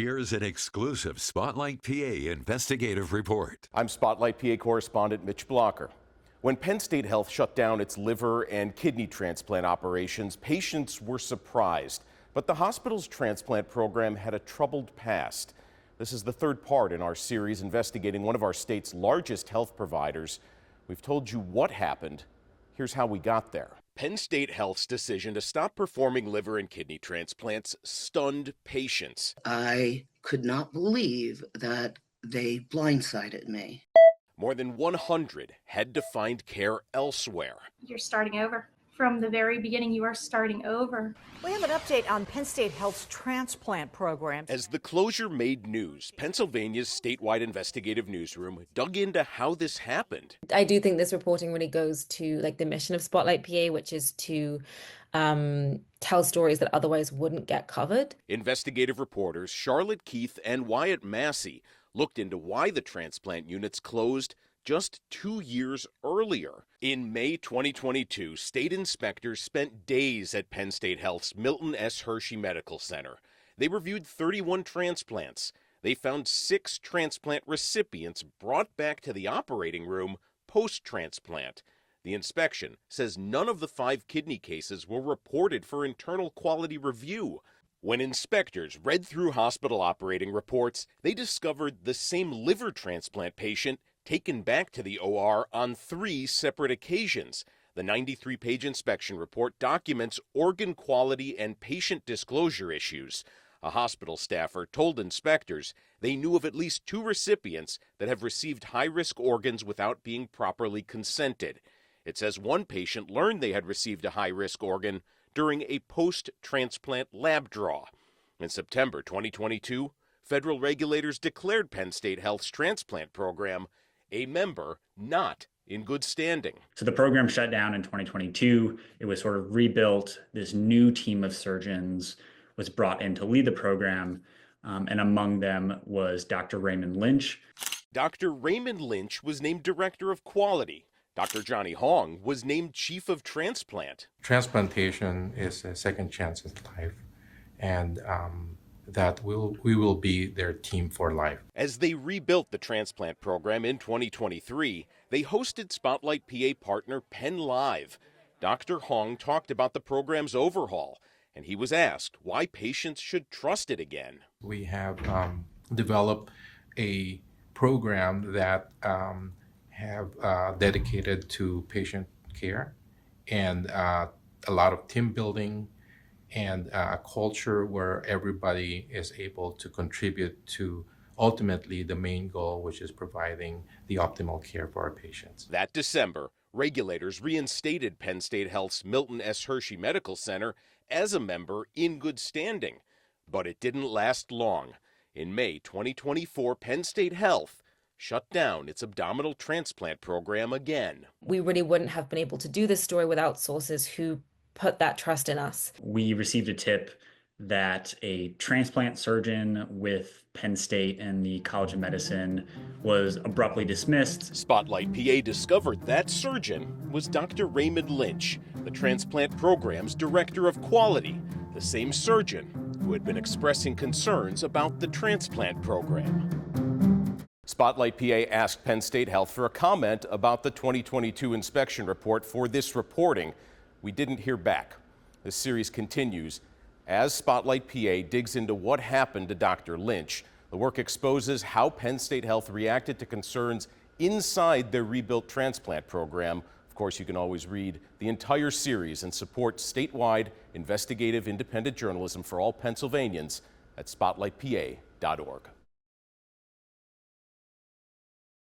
Here's an exclusive Spotlight PA investigative report. I'm Spotlight PA correspondent Mitch Blocker. When Penn State Health shut down its liver and kidney transplant operations, patients were surprised. But the hospital's transplant program had a troubled past. This is the third part in our series investigating one of our state's largest health providers. We've told you what happened. Here's how we got there. Penn State Health's decision to stop performing liver and kidney transplants stunned patients. I could not believe that they blindsided me. More than 100 had to find care elsewhere. You're starting over. From the very beginning, you are starting over. We have an update on Penn State Health's transplant program. As the closure made news, Pennsylvania's statewide investigative newsroom dug into how this happened. I do think this reporting really goes to the mission of Spotlight PA, which is to tell stories that otherwise wouldn't get covered. Investigative reporters Charlotte Keith and Wyatt Massey looked into why the transplant units closed just 2 years earlier. In May 2022, state inspectors spent days at Penn State Health's Milton S. Hershey Medical Center. They reviewed 31 transplants. They found 6 transplant recipients brought back to the operating room post-transplant. The inspection says none of the 5 kidney cases were reported for internal quality review. When inspectors read through hospital operating reports, they discovered the same liver transplant patient taken back to the OR on 3 separate occasions. The 93-page inspection report documents organ quality and patient disclosure issues. A hospital staffer told inspectors they knew of at least 2 recipients that have received high-risk organs without being properly consented. It says one patient learned they had received a high-risk organ during a post-transplant lab draw. In September 2022, federal regulators declared Penn State Health's transplant program a member not in good standing. So the program shut down in 2022. It was sort of rebuilt. This new team of surgeons was brought in to lead the program, and among them was Dr. Raymond Lynch. Dr. Raymond Lynch was named Director of Quality. Dr. Johnny Hong was named Chief of Transplant. Transplantation is a second chance at life, and that we will be their team for life. As they rebuilt the transplant program in 2023, they hosted Spotlight PA partner Penn Live. Dr. Hong talked about the program's overhaul, and he was asked why patients should trust it again. We have developed a program that have dedicated to patient care and a lot of team building and a culture where everybody is able to contribute to ultimately the main goal, which is providing the optimal care for our patients. That December, regulators reinstated Penn State Health's Milton S. Hershey Medical Center as a member in good standing. But it didn't last long. In May 2024, Penn State Health shut down its abdominal transplant program again. We really wouldn't have been able to do this story without sources who put that trust in us. We received a tip that a transplant surgeon with Penn State and the College of Medicine was abruptly dismissed. Spotlight PA discovered that surgeon was Dr. Raymond Lynch, the transplant program's Director of Quality, the same surgeon who had been expressing concerns about the transplant program. Spotlight PA asked Penn State Health for a comment about the 2022 inspection report for this reporting. We didn't hear back. This series continues as Spotlight PA digs into what happened to Dr. Lynch. The work exposes how Penn State Health reacted to concerns inside their rebuilt transplant program. Of course, you can always read the entire series and support statewide investigative independent journalism for all Pennsylvanians at spotlightpa.org.